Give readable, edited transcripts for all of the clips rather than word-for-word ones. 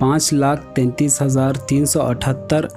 5,33,378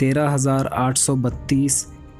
13,832,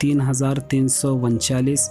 3,339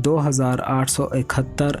2,871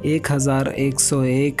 1,101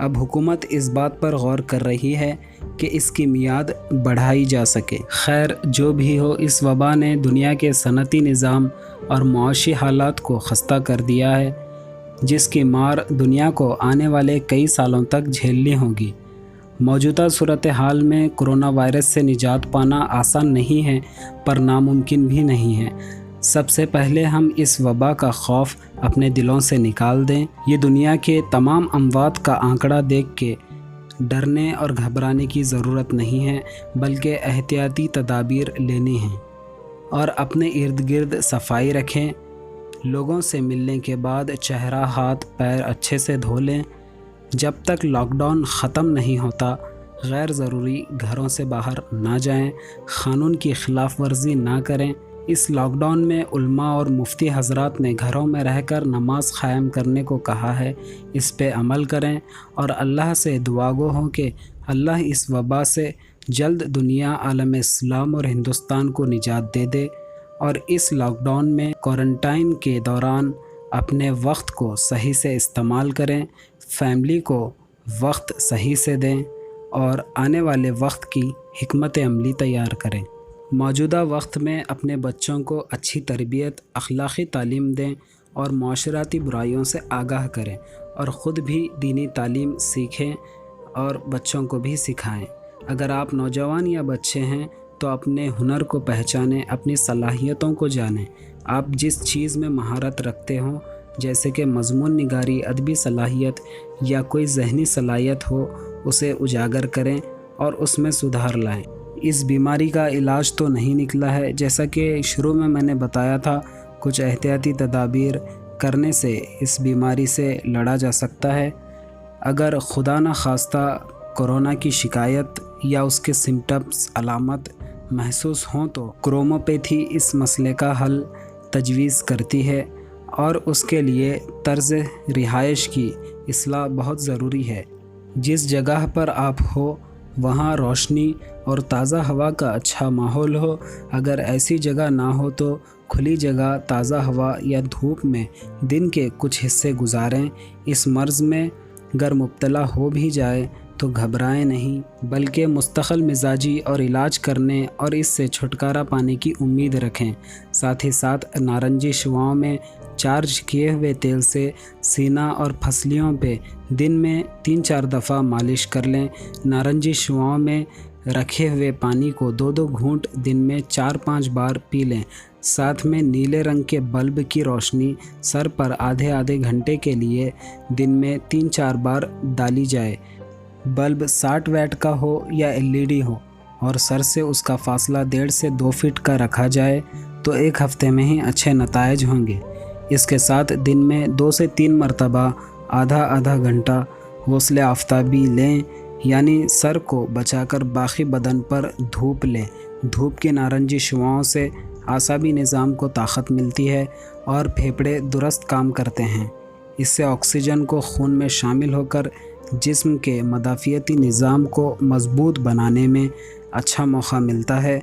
اب حکومت اس بات پر غور کر رہی ہے کہ اس کی میعاد بڑھائی جا سکے۔ خیر جو بھی ہو، اس وبا نے دنیا کے صنعتی نظام اور معاشی حالات کو خستہ کر دیا ہے، جس کی مار دنیا کو آنے والے کئی سالوں تک جھیلنی ہوگی۔ موجودہ صورتحال میں کرونا وائرس سے نجات پانا آسان نہیں ہے، پر ناممکن بھی نہیں ہے۔ سب سے پہلے ہم اس وبا کا خوف اپنے دلوں سے نکال دیں۔ یہ دنیا کے تمام اموات کا آنکڑا دیکھ کے ڈرنے اور گھبرانے کی ضرورت نہیں ہے، بلکہ احتیاطی تدابیر لینی ہیں اور اپنے ارد گرد صفائی رکھیں۔ لوگوں سے ملنے کے بعد چہرہ، ہاتھ، پیر اچھے سے دھو لیں۔ جب تک لاک ڈاؤن ختم نہیں ہوتا، غیر ضروری گھروں سے باہر نہ جائیں، قانون کی خلاف ورزی نہ کریں۔ اس لاک ڈاؤن میں علماء اور مفتی حضرات نے گھروں میں رہ کر نماز قائم کرنے کو کہا ہے، اس پہ عمل کریں اور اللہ سے دعا گو ہوں کہ اللہ اس وبا سے جلد دنیا، عالم اسلام اور ہندوستان کو نجات دے دے۔ اور اس لاک ڈاؤن میں کوارنٹائن کے دوران اپنے وقت کو صحیح سے استعمال کریں، فیملی کو وقت صحیح سے دیں اور آنے والے وقت کی حکمت عملی تیار کریں۔ موجودہ وقت میں اپنے بچوں کو اچھی تربیت، اخلاقی تعلیم دیں اور معاشرتی برائیوں سے آگاہ کریں، اور خود بھی دینی تعلیم سیکھیں اور بچوں کو بھی سکھائیں۔ اگر آپ نوجوان یا بچے ہیں تو اپنے ہنر کو پہچانیں، اپنی صلاحیتوں کو جانیں۔ آپ جس چیز میں مہارت رکھتے ہوں، جیسے کہ مضمون نگاری، ادبی صلاحیت یا کوئی ذہنی صلاحیت ہو، اسے اجاگر کریں اور اس میں سدھار لائیں۔ اس بیماری کا علاج تو نہیں نکلا ہے، جیسا کہ شروع میں نے بتایا تھا، کچھ احتیاطی تدابیر کرنے سے اس بیماری سے لڑا جا سکتا ہے۔ اگر خدا نخواستہ کورونا کی شکایت یا اس کے سمٹمز، علامت محسوس ہوں تو کروموپیتھی اس مسئلے کا حل تجویز کرتی ہے، اور اس کے لیے طرز رہائش کی اصلاح بہت ضروری ہے۔ جس جگہ پر آپ ہو وہاں روشنی اور تازہ ہوا کا اچھا ماحول ہو۔ اگر ایسی جگہ نہ ہو تو کھلی جگہ، تازہ ہوا یا دھوپ میں دن کے کچھ حصے گزاریں۔ اس مرض میں اگر مبتلا ہو بھی جائے تو گھبرائیں نہیں، بلکہ مستقل مزاجی اور علاج کرنے اور اس سے چھٹکارا پانے کی امید رکھیں۔ ساتھ ہی ساتھ نارنجی شعاؤں میں چارج کیے ہوئے تیل سے سینہ اور پھسلیوں پہ دن میں 3-4 دفعہ مالش کر لیں۔ نارنجی شعاؤں میں رکھے ہوئے پانی کو 2-2 گھونٹ دن میں 4-5 بار پی لیں۔ ساتھ میں نیلے رنگ کے بلب کی روشنی سر پر آدھے گھنٹے کے لیے دن میں 3-4 بار ڈالی جائے۔ بلب 60 واٹ کا ہو یا LED ہو، اور سر سے اس کا فاصلہ 1.5 سے 2 فٹ کا رکھا جائے تو 1 ہفتے میں ہی اچھے نتائج ہوں گے۔ اس کے ساتھ دن میں 2 سے 3 مرتبہ آدھا گھنٹہ غسل آفتابی لیں، یعنی سر کو بچا کر باقی بدن پر دھوپ لیں۔ دھوپ کی نارنجی شعاؤں سے اعصابی نظام کو طاقت ملتی ہے اور پھیپھڑے درست کام کرتے ہیں۔ اس سے آکسیجن کو خون میں شامل ہو کر جسم کے مدافعتی نظام کو مضبوط بنانے میں اچھا موقع ملتا ہے۔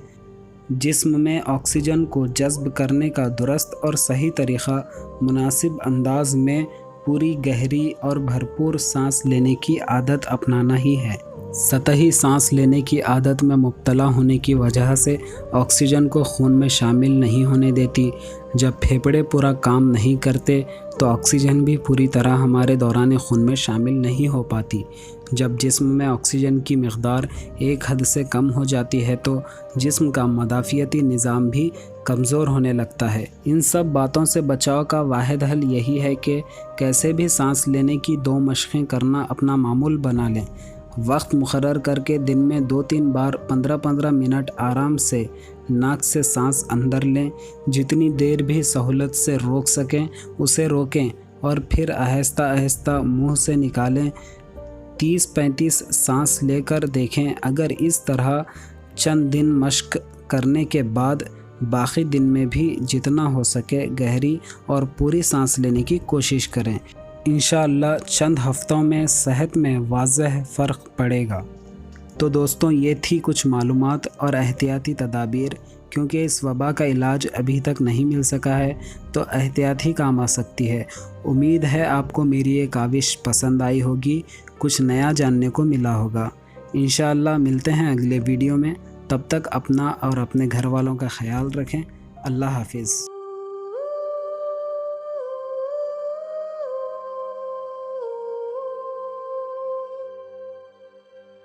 جسم میں آکسیجن کو جذب کرنے کا درست اور صحیح طریقہ مناسب انداز میں پوری گہری اور بھرپور سانس لینے کی عادت اپنانا ہی ہے۔ سطحی سانس لینے کی عادت میں مبتلا ہونے کی وجہ سے آکسیجن کو خون میں شامل نہیں ہونے دیتی۔ جب پھیپھڑے پورا کام نہیں کرتے تو آکسیجن بھی پوری طرح ہمارے دوران خون میں شامل نہیں ہو پاتی۔ جب جسم میں آکسیجن کی مقدار ایک حد سے کم ہو جاتی ہے تو جسم کا مدافعتی نظام بھی کمزور ہونے لگتا ہے۔ ان سب باتوں سے بچاؤ کا واحد حل یہی ہے کہ کیسے بھی سانس لینے کی 2 مشقیں کرنا اپنا معمول بنا لیں۔ وقت مقرر کر کے دن میں 2-3 بار 15-15 منٹ آرام سے ناک سے سانس اندر لیں۔ جتنی دیر بھی سہولت سے روک سکیں اسے روکیں اور پھر آہستہ آہستہ منہ سے نکالیں۔ 30-35 سانس لے کر دیکھیں۔ اگر اس طرح چند دن مشق کرنے کے بعد باقی دن میں بھی جتنا ہو سکے گہری اور پوری سانس لینے کی کوشش کریں، انشاءاللہ چند ہفتوں میں صحت میں واضح فرق پڑے گا۔ تو دوستوں، یہ تھی کچھ معلومات اور احتیاطی تدابیر کیونکہ اس وبا کا علاج ابھی تک نہیں مل سکا ہے، تو احتیاط ہی کام آ سکتی ہے۔ امید ہے آپ کو میری یہ کاوش پسند آئی ہوگی، کچھ نیا جاننے کو ملا ہوگا۔ انشاءاللہ ملتے ہیں اگلے ویڈیو میں، تب تک اپنا اور اپنے گھر والوں کا خیال رکھیں۔ اللہ حافظ۔